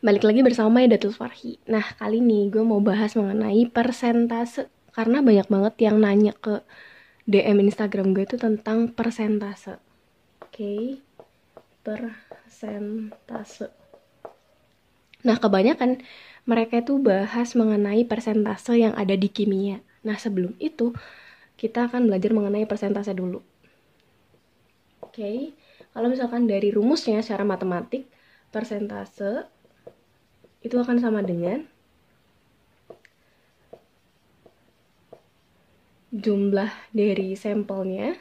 Balik lagi bersama Maidatul Farhi. Nah, kali ini gue mau bahas mengenai persentase. Karena banyak banget yang nanya ke DM Instagram gue itu tentang persentase. Oke, persentase. Nah, kebanyakan mereka itu bahas mengenai persentase yang ada di kimia. Nah, sebelum itu, kita akan belajar mengenai persentase dulu. Oke, kalau misalkan dari rumusnya secara matematik, persentase itu akan sama dengan jumlah dari sampelnya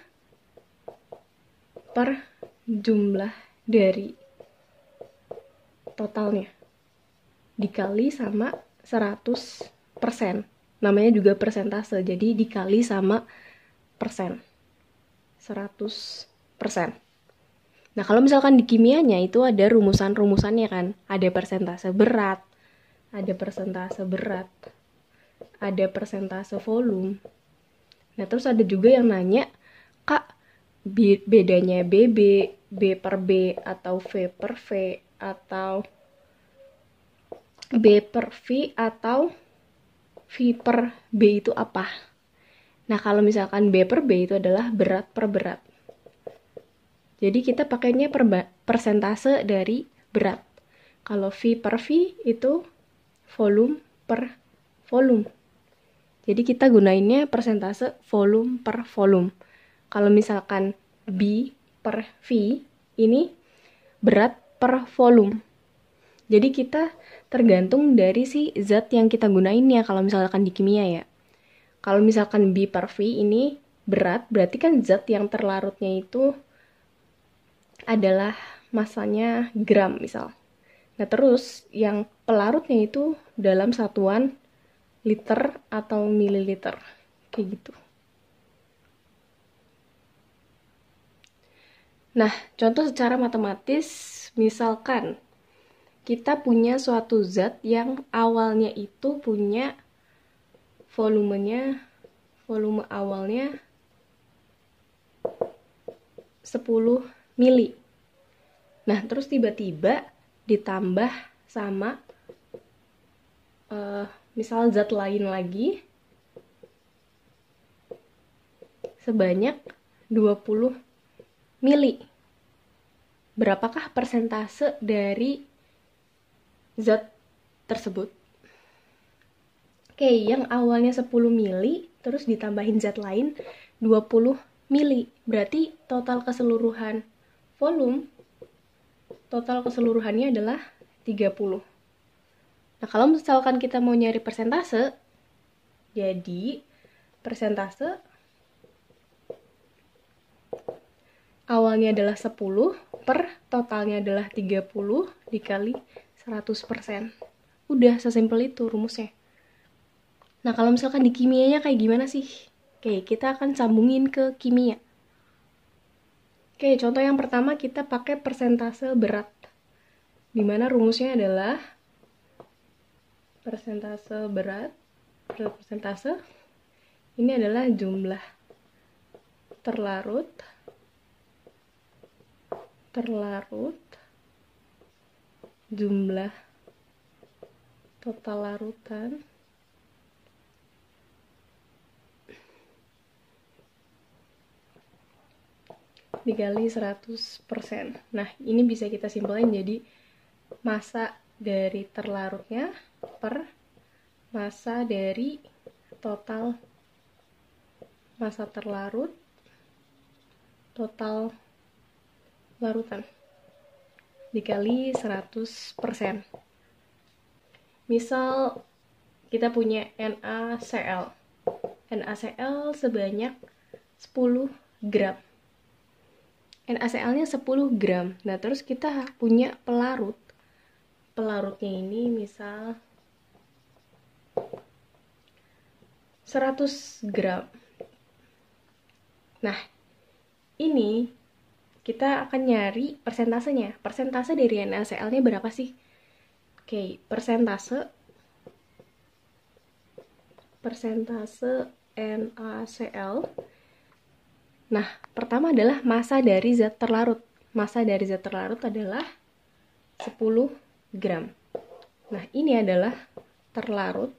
per jumlah dari totalnya dikali sama 100%. Namanya juga persentase, jadi dikali sama persen. 100%. Nah, kalau misalkan di kimianya itu ada rumusan-rumusannya kan. Ada persentase berat, ada persentase berat, ada persentase volume. Nah, terus ada juga yang nanya, Kak, bedanya BB, B per B, atau V per V, atau B per V, atau V per B itu apa? Nah, kalau misalkan B per B itu adalah berat per berat. Jadi kita pakainya persentase dari berat. Kalau V per V itu volume per volume. Jadi kita gunainnya persentase volume per volume. Kalau misalkan B per V ini berat per volume. Jadi kita tergantung dari si zat yang kita gunainnya kalau misalkan di kimia ya. Kalau misalkan B per V ini berat, berarti kan zat yang terlarutnya itu adalah masanya gram misal. Nah terus yang pelarutnya itu dalam satuan liter atau mililiter. Kayak gitu. Nah, contoh secara matematis, misalkan kita punya suatu zat yang awalnya itu punya volume awalnya 10 mili. Nah, terus tiba-tiba ditambah sama misal zat lain lagi sebanyak 20 mili. Berapakah persentase dari zat tersebut? Oke, yang awalnya 10 mili terus ditambahin zat lain 20 mili. Berarti total keseluruhannya adalah 30. Nah, kalau misalkan kita mau nyari persentase, jadi persentase awalnya adalah 10 per totalnya adalah 30 dikali 100%. Udah sesimpel itu rumusnya. Nah, kalau misalkan di kimianya kayak gimana sih? Oke, kita akan sambungin ke kimia. Oke, contoh yang pertama kita pakai persentase berat. Dimana rumusnya adalah persentase berat, persentase ini adalah jumlah terlarut jumlah total larutan dikali 100%. Nah, ini bisa kita simpulkan jadi massa dari terlarutnya per massa dari total massa terlarut total larutan dikali 100%. Misal kita punya NaCl. NaCl sebanyak 10 gram. NaCl-nya 10 gram. Nah, terus kita punya pelarut. Pelarutnya ini misal 100 gram. Nah, ini kita akan nyari persentasenya. Persentase dari NaCl-nya berapa sih? Oke, persentase NaCl. Nah, pertama adalah massa dari zat terlarut. Massa dari zat terlarut adalah 10 gram. Nah, ini adalah terlarut.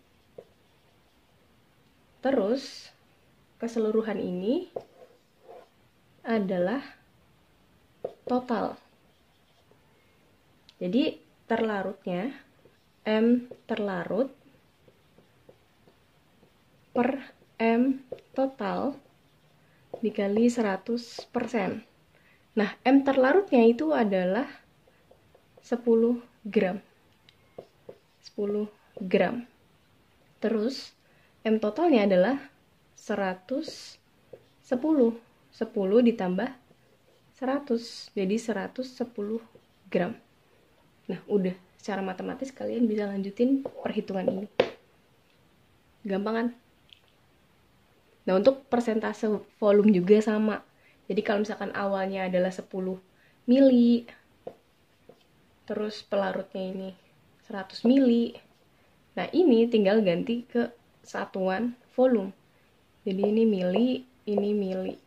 Terus, keseluruhan ini adalah total. Jadi, terlarutnya, M terlarut per M total dikali 100%. Nah, M terlarutnya itu adalah 10 gram. 10 gram. Terus, M totalnya adalah 110. 10 ditambah 100. Jadi 110 gram. Nah, udah. Secara matematis kalian bisa lanjutin perhitungan ini. Gampang kan? Nah, untuk persentase volume juga sama. Jadi kalau misalkan awalnya adalah 10 mili, terus pelarutnya ini 100 mili. Nah, ini tinggal ganti ke satuan volume. Jadi ini mili, ini mili.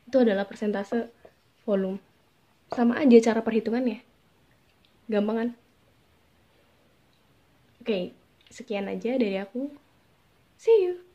Itu adalah persentase volume. Sama aja cara perhitungannya. Gampang kan? Oke, sekian aja dari aku. See you.